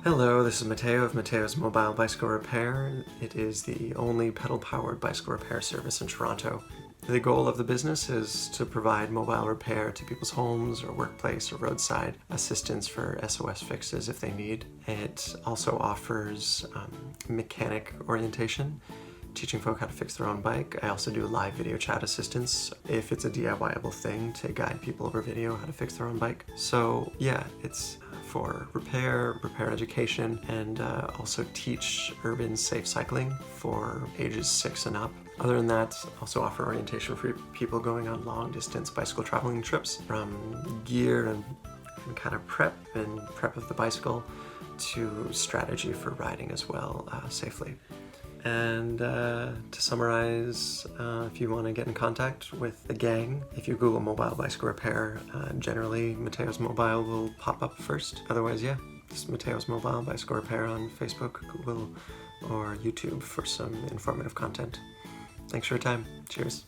Hello, this is Matteo of Matteo's Mobile Bicycle Repair. It is the only pedal-powered bicycle repair service in Toronto. The goal of the business is to provide mobile repair to people's homes or workplace or roadside assistance for SOS fixes if they need. It also offers mechanic orientation, teaching folk how to fix their own bike. I also do live video chat assistance if it's a DIY-able thing to guide people over video how to fix their own bike. So yeah, it's for repair education, and also teach urban safe cycling for ages 6 and up. Other than that, also offer orientation for people going on long distance bicycle traveling trips, from gear and kind of prep of the bicycle to strategy for riding as well safely. And to summarize, if you want to get in contact with the gang, if you Google mobile bicycle repair, generally Matteo's Mobile will pop up first. Otherwise, yeah, just Matteo's Mobile Bicycle Repair on Facebook, Google, or YouTube for some informative content. Thanks for your time. Cheers.